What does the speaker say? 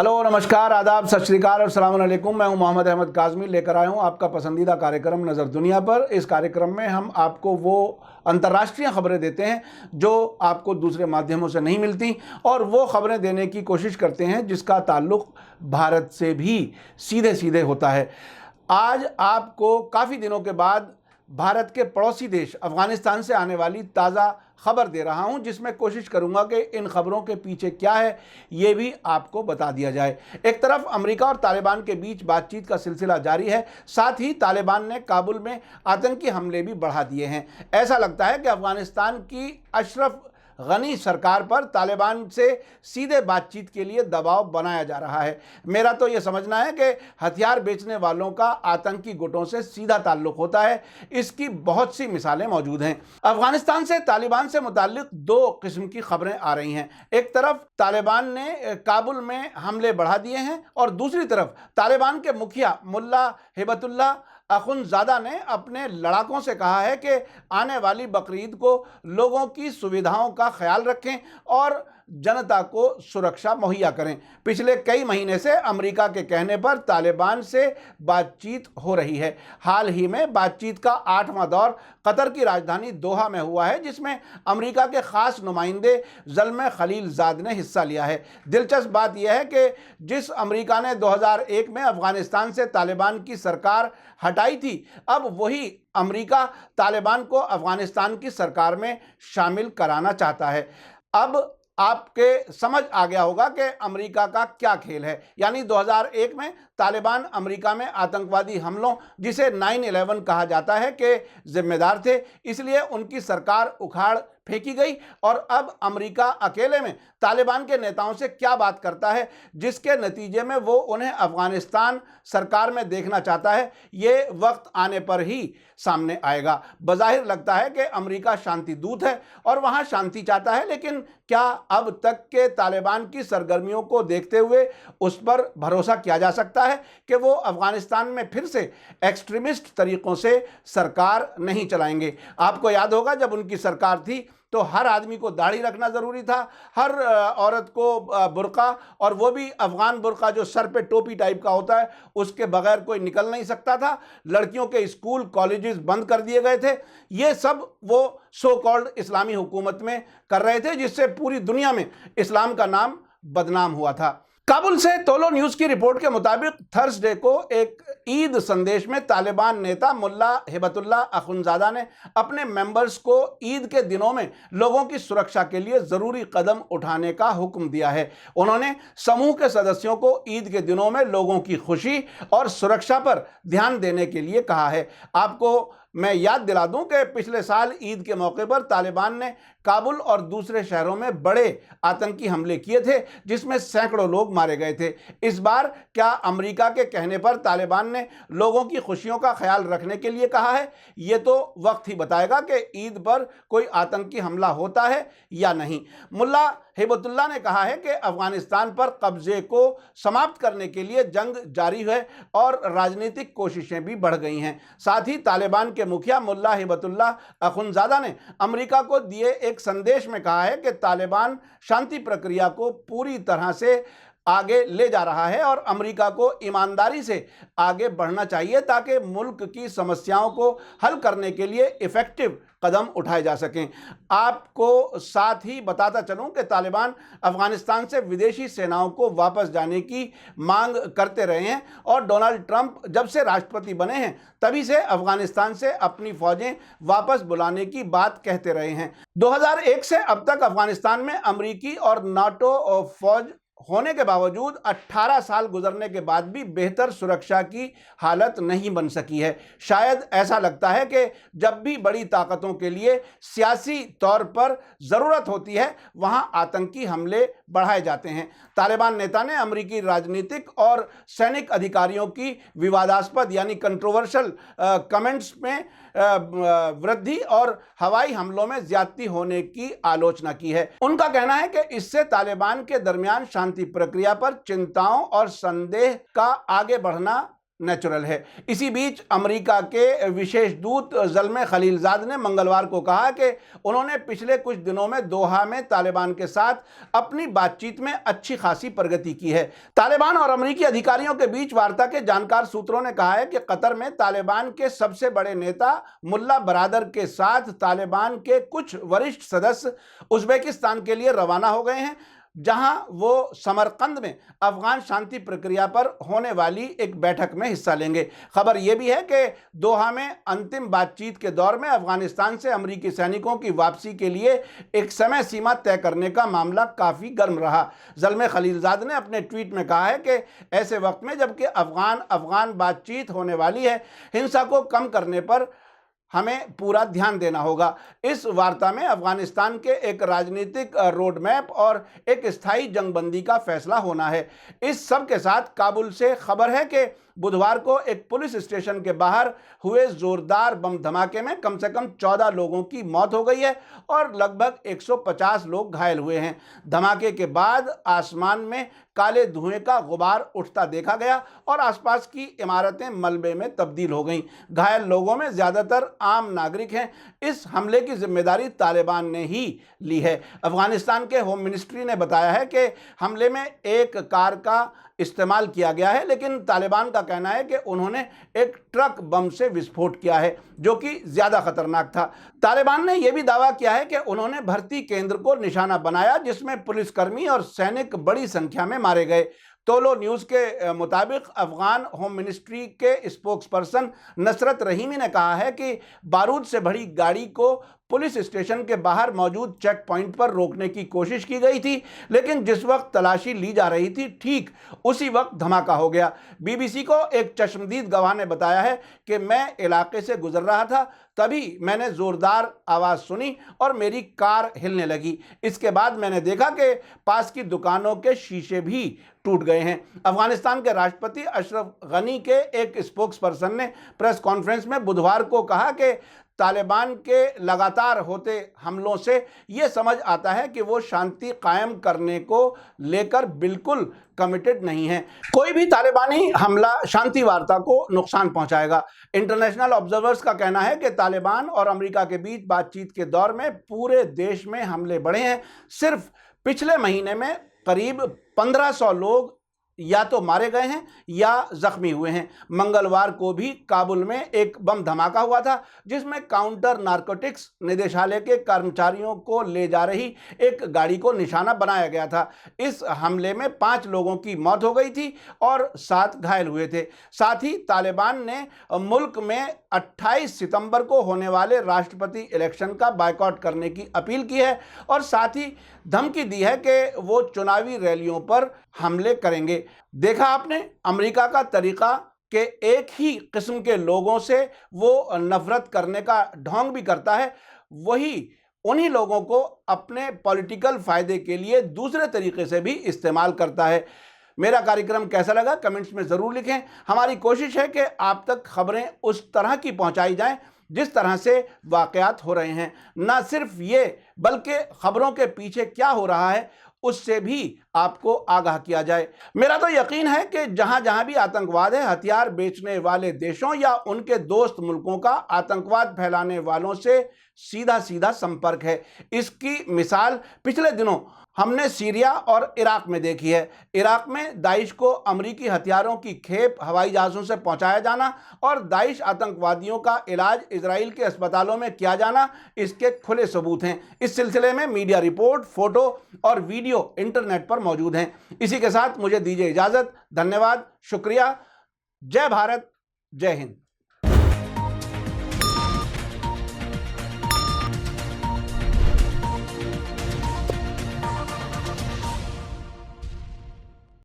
Hello, नमस्कार, आदाब, सत श्री अकाल और सलाम अलैकुम। मैं हूं मोहम्मद अहमद काज़मी, लेकर आया हूं आपका पसंदीदा कार्यक्रम नज़र दुनिया पर। इस कार्यक्रम में हम आपको वो अंतर्राष्ट्रीय खबरें देते हैं जो आपको दूसरे माध्यमों से नहीं मिलती, और वो खबरें देने की कोशिश करते हैं जिसका ताल्लुक़ भारत से भी सीधे सीधे होता है। आज आपको काफ़ी दिनों के बाद भारत के पड़ोसी देश अफ़गानिस्तान से आने वाली ताज़ा खबर दे रहा हूं, जिसमें कोशिश करूंगा कि इन खबरों के पीछे क्या है ये भी आपको बता दिया जाए। एक तरफ अमेरिका और तालिबान के बीच बातचीत का सिलसिला जारी है, साथ ही तालिबान ने काबुल में आतंकी हमले भी बढ़ा दिए हैं। ऐसा लगता है कि अफ़गानिस्तान की अशरफ गनी सरकार पर तालिबान से सीधे बातचीत के लिए दबाव बनाया जा रहा है। मेरा तो ये समझना है कि हथियार बेचने वालों का आतंकी गुटों से सीधा ताल्लुक होता है। इसकी बहुत सी मिसालें मौजूद हैं। अफगानिस्तान से तालिबान से मुताल्लिक दो किस्म की खबरें आ रही हैं। एक तरफ तालिबान ने काबुल में हमले बढ़ा दिए हैं, और दूसरी तरफ तालिबान के मुखिया मुल्ला हिबतुल्लाह अखुंज़ादा ने अपने लड़ाकों से कहा है कि आने वाली बकरीद को लोगों की सुविधाओं का ख्याल रखें और जनता को सुरक्षा मुहैया करें। पिछले कई महीने से अमेरिका के कहने पर तालिबान से बातचीत हो रही है। हाल ही में बातचीत का 8वां दौर कतर की राजधानी दोहा में हुआ है, जिसमें अमेरिका के ख़ास नुमाइंदे ज़ल्मे खलीलज़ाद ने हिस्सा लिया है। दिलचस्प बात यह है कि जिस अमेरिका ने 2001 में अफ़गानिस्तान से तालिबान की सरकार हटाई थी, अब वही अमेरिका तालिबान को अफ़गानिस्तान की सरकार में शामिल कराना चाहता है। अब आपके समझ आ गया होगा कि अमेरिका का क्या खेल है। यानी 2001 में तालिबान अमेरिका में आतंकवादी हमलों, जिसे 9/11 कहा जाता है, के जिम्मेदार थे, इसलिए उनकी सरकार उखाड़ फेंकी गई। और अब अमेरिका अकेले में तालिबान के नेताओं से क्या बात करता है, जिसके नतीजे में वो उन्हें अफ़गानिस्तान सरकार में देखना चाहता है, ये वक्त आने पर ही सामने आएगा। बज़ाहिर लगता है कि अमेरिका शांति दूत है और वहाँ शांति चाहता है, लेकिन क्या अब तक के तालिबान की सरगर्मियों को देखते हुए उस पर भरोसा किया जा सकता है कि वो अफ़गानिस्तान में फिर से एक्सट्रीमिस्ट तरीक़ों से सरकार नहीं चलाएंगे? आपको याद होगा, जब उनकी सरकार थी तो हर आदमी को दाढ़ी रखना ज़रूरी था, हर औरत को बुर्का, और वो भी अफ़गान बुर्का जो सर पे टोपी टाइप का होता है, उसके बगैर कोई निकल नहीं सकता था। लड़कियों के स्कूल कॉलेजेस बंद कर दिए गए थे। ये सब वो सो कॉल्ड इस्लामी हुकूमत में कर रहे थे, जिससे पूरी दुनिया में इस्लाम का नाम बदनाम हुआ था। काबुल से तोलो न्यूज़ की रिपोर्ट के मुताबिक थर्सडे को एक ईद संदेश में तालिबान नेता मुल्ला हिबतुल्लाह अखुंज़ादा ने अपने मेंबर्स को ईद के दिनों में लोगों की सुरक्षा के लिए ज़रूरी कदम उठाने का हुक्म दिया है। उन्होंने समूह के सदस्यों को ईद के दिनों में लोगों की खुशी और सुरक्षा पर ध्यान देने के लिए कहा है। आपको मैं याद दिला दूं कि पिछले साल ईद के मौके पर तालिबान ने काबुल और दूसरे शहरों में बड़े आतंकी हमले किए थे, जिसमें सैकड़ों लोग मारे गए थे। इस बार क्या अमेरिका के कहने पर तालिबान ने लोगों की खुशियों का ख्याल रखने के लिए कहा है? ये तो वक्त ही बताएगा कि ईद पर कोई आतंकी हमला होता है या नहीं। मुल्ला हिबतुल्लाह ने कहा है कि अफ़गानिस्तान पर कब्जे को समाप्त करने के लिए जंग जारी है और राजनीतिक कोशिशें भी बढ़ गई हैं। साथ ही तालिबान के मुखिया मुल्ला हिबतुल्लाह अखुंज़ादा ने अमेरिका को दिए एक संदेश में कहा है कि तालिबान शांति प्रक्रिया को पूरी तरह से आगे ले जा रहा है और अमेरिका को ईमानदारी से आगे बढ़ना चाहिए, ताकि मुल्क की समस्याओं को हल करने के लिए इफ़ेक्टिव कदम उठाए जा सकें। आपको साथ ही बताता चलूं कि तालिबान अफ़गानिस्तान से विदेशी सेनाओं को वापस जाने की मांग करते रहे हैं, और डोनाल्ड ट्रंप जब से राष्ट्रपति बने हैं तभी से अफ़गानिस्तान से अपनी फ़ौजें वापस बुलाने की बात कहते रहे हैं। 2001 से अब तक अफ़गानिस्तान में अमेरिकी और नाटो फ़ौज होने के बावजूद 18 साल गुजरने के बाद भी बेहतर सुरक्षा की हालत नहीं बन सकी है। शायद ऐसा लगता है कि जब भी बड़ी ताकतों के लिए सियासी तौर पर ज़रूरत होती है, वहां आतंकी हमले बढ़ाए जाते हैं। तालिबान नेता ने अमेरिकी राजनीतिक और सैनिक अधिकारियों की विवादास्पद यानी कंट्रोवर्शियल कमेंट्स में वृद्धि और हवाई हमलों में ज्यादती होने की आलोचना की है। उनका कहना है कि इससे तालिबान के दरमियान शांति प्रक्रिया पर चिंताओं और संदेह का आगे बढ़ना नेचुरल है। इसी बीच अमेरिका के विशेष दूत ज़ल्मे खलीलजाद ने मंगलवार को कहा कि उन्होंने पिछले कुछ दिनों में दोहा में तालिबान के साथ अपनी बातचीत में अच्छी खासी प्रगति की है। तालिबान और अमेरिकी अधिकारियों के बीच वार्ता के जानकार सूत्रों ने कहा है कि कतर में तालिबान के सबसे बड़े नेता मुल्ला बरादर के साथ तालिबान के कुछ वरिष्ठ सदस्य उज्बेकिस्तान के लिए रवाना हो गए हैं, जहां वो समरकंद में अफगान शांति प्रक्रिया पर होने वाली एक बैठक में हिस्सा लेंगे। खबर यह भी है कि दोहा में अंतिम बातचीत के दौर में अफगानिस्तान से अमेरिकी सैनिकों की वापसी के लिए एक समय सीमा तय करने का मामला काफ़ी गर्म रहा। ज़ल्मे खलीलजाद ने अपने ट्वीट में कहा है कि ऐसे वक्त में जबकि अफगान बातचीत होने वाली है, हिंसा को कम करने पर हमें पूरा ध्यान देना होगा। इस वार्ता में अफगानिस्तान के एक राजनीतिक रोड मैप और एक स्थायी जंगबंदी का फैसला होना है। इस सब के साथ काबुल से खबर है कि बुधवार को एक पुलिस स्टेशन के बाहर हुए जोरदार बम धमाके में कम से कम 14 लोगों की मौत हो गई है और लगभग 150 लोग घायल हुए हैं। धमाके के बाद आसमान में काले धुएं का गुबार उठता देखा गया और आसपास की इमारतें मलबे में तब्दील हो गईं। घायल लोगों में ज़्यादातर आम नागरिक हैं। इस हमले की जिम्मेदारी तालिबान ने ही ली है। अफगानिस्तान के होम मिनिस्ट्री ने बताया है कि हमले में एक कार का इस्तेमाल किया गया है, लेकिन तालिबान का कहना है कि उन्होंने एक ट्रक बम से विस्फोट किया है जो कि ज़्यादा खतरनाक था। तालिबान ने यह भी दावा किया है कि उन्होंने भर्ती केंद्र को निशाना बनाया जिसमें पुलिसकर्मी और सैनिक बड़ी संख्या में मारे गए। तोलो न्यूज़ के मुताबिक अफगान होम मिनिस्ट्री के स्पोक्सपर्सन नसरत रहीमी ने कहा है कि बारूद से भरी गाड़ी को पुलिस स्टेशन के बाहर मौजूद चेक पॉइंट पर रोकने की कोशिश की गई थी, लेकिन जिस वक्त तलाशी ली जा रही थी ठीक उसी वक्त धमाका हो गया। बीबीसी को एक चश्मदीद गवाह ने बताया है कि मैं इलाके से गुजर रहा था, तभी मैंने ज़ोरदार आवाज़ सुनी और मेरी कार हिलने लगी। इसके बाद मैंने देखा कि पास की दुकानों के शीशे भी टूट गए हैं। अफगानिस्तान के राष्ट्रपति अशरफ गनी के एक स्पोक्सपर्सन ने प्रेस कॉन्फ्रेंस में बुधवार को कहा कि तालिबान के लगातार होते हमलों से ये समझ आता है कि वो शांति कायम करने को लेकर बिल्कुल कमिटेड नहीं है। कोई भी तालिबानी हमला शांति वार्ता को नुकसान पहुंचाएगा। इंटरनेशनल ऑब्जर्वर्स का कहना है कि तालिबान और अमेरिका के बीच बातचीत के दौर में पूरे देश में हमले बढ़े हैं। सिर्फ पिछले महीने में करीब 1500 लोग या तो मारे गए हैं या जख्मी हुए हैं। मंगलवार को भी काबुल में एक बम धमाका हुआ था जिसमें काउंटर नारकोटिक्स निदेशालय के कर्मचारियों को ले जा रही एक गाड़ी को निशाना बनाया गया था। इस हमले में 5 लोगों की मौत हो गई थी और 7 घायल हुए थे। साथ ही तालिबान ने मुल्क में 28 सितंबर को होने वाले राष्ट्रपति इलेक्शन का बायकॉट करने की अपील की है और साथ ही धमकी दी है कि वो चुनावी रैलियों पर हमले करेंगे। देखा आपने अमेरिका का तरीका कि एक ही किस्म के लोगों से वो नफरत करने का ढोंग भी करता है, वही उन्हीं लोगों को अपने पॉलिटिकल फायदे के लिए दूसरे तरीके से भी इस्तेमाल करता है। मेरा कार्यक्रम कैसा लगा कमेंट्स में ज़रूर लिखें। हमारी कोशिश है कि आप तक खबरें उस तरह की पहुंचाई जाएं जिस तरह से वाक़यात हो रहे हैं। न सिर्फ ये बल्कि खबरों के पीछे क्या हो रहा है उससे भी आपको आगाह किया जाए। मेरा तो यकीन है कि जहां जहां भी आतंकवाद है, हथियार बेचने वाले देशों या उनके दोस्त मुल्कों का आतंकवाद फैलाने वालों से सीधा सीधा संपर्क है। इसकी मिसाल पिछले दिनों हमने सीरिया और इराक में देखी है। इराक में दाइश को अमरीकी हथियारों की खेप हवाई जहाज़ों से पहुंचाया जाना और दाइश आतंकवादियों का इलाज इजराइल के अस्पतालों में किया जाना इसके खुले सबूत हैं। इस सिलसिले में मीडिया रिपोर्ट, फोटो और वीडियो इंटरनेट पर मौजूद हैं। इसी के साथ मुझे दीजिए इजाज़त। धन्यवाद, शुक्रिया। जय भारत, जय हिंद।